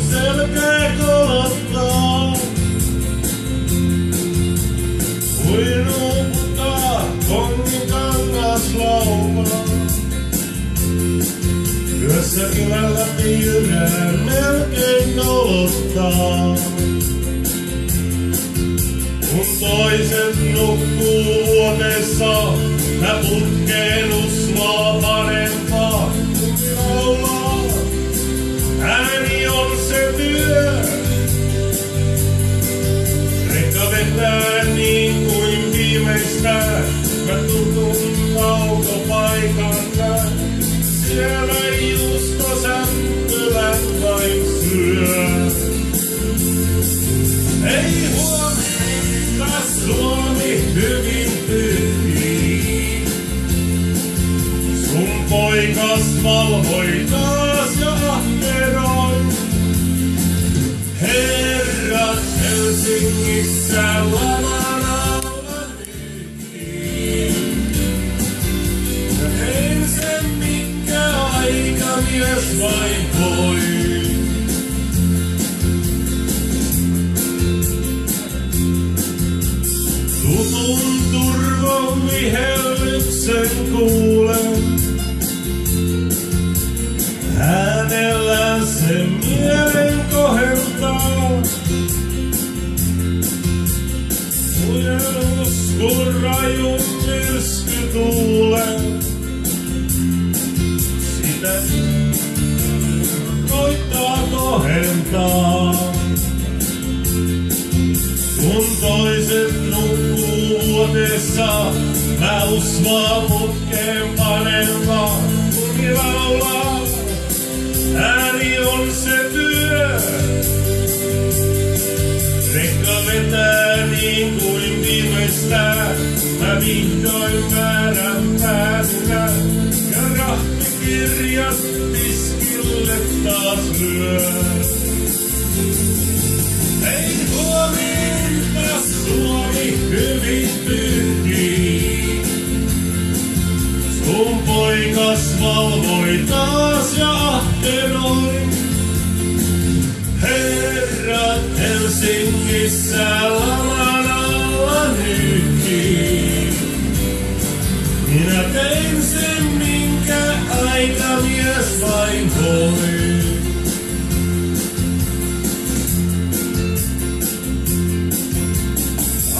selkeä kolottaa. Uinuputtaa kongin kangaslaumaa. Yössä kylällä piirää melkein nolottaa. Kun toiset nukkuu vuotessa, mä putkeen usmaa parempaa. Laulaa, ääni on se työ. Rekka vetää niin kuin viimeistään. Mä tutun taukopaikan näin. Siellä juusto sämpylän vain syö. Ei huomenta Suomi hyvin pyyhkii. Sun poikas valvoi taas ja ahkeroi. Herrat Helsingissä lamana nyyhkii. Ja tein sen minkä aikamies vain voi. Tutun turvon vihellyksen kuulen. Äänellään se mielen kohentaa. Uskun rajun myrskytuulen. Sitä koittaa kohentaa. Kun toiset nukkuu vuotessa, mä usvaa putkeen panen vaan. Kun laulaa, ääni on se työ. Rekka vetää niin kuin viimeistään. Mä vihdoin määrän päätinä. Ja rahtikirjat tiskille taas lyö. Ei huomenta Suomi hyvin pyyhkii. Sun poikas valvoi taas ja ahkeroi. Herrat Helsingissä laman alla nyyhkii. Minä tein sen minkä aikamies vain voi.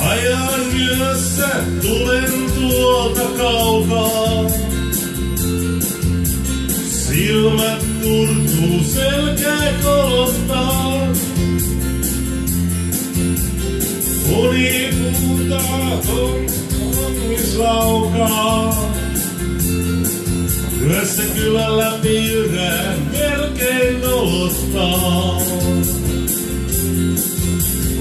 Ajan yössä tulen tuolta kaukaa. Silmät turtuu, selkä kolottaa. Uni puhutaa, onnis laukaa. Yössä kylällä piirään, melkein nolottaa.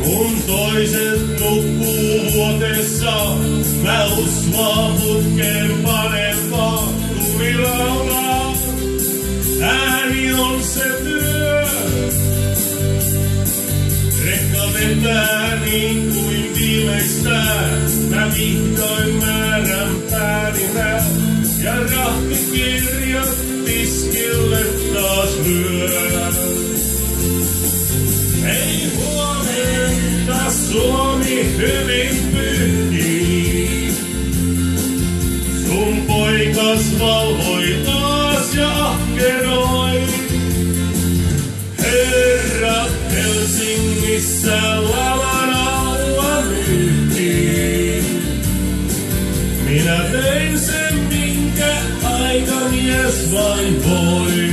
Kun toiset nukkuu vuotessa, mä usvaa putkeen parempaa. Tuli laulaa, ääni on se työ. Rekka vetää niin kuin viimeistään. Mä vihdoin määrän päälinä. Ja rahtikirjat tiskille taas lyö. Ei huomenta Suomi hyvin pyyhkii. Sun poikas valvoi taas ja ahkeroi. Herrat Helsingissä laman alla nyyhkii. Minä tein sen minkä aikamies vain voi.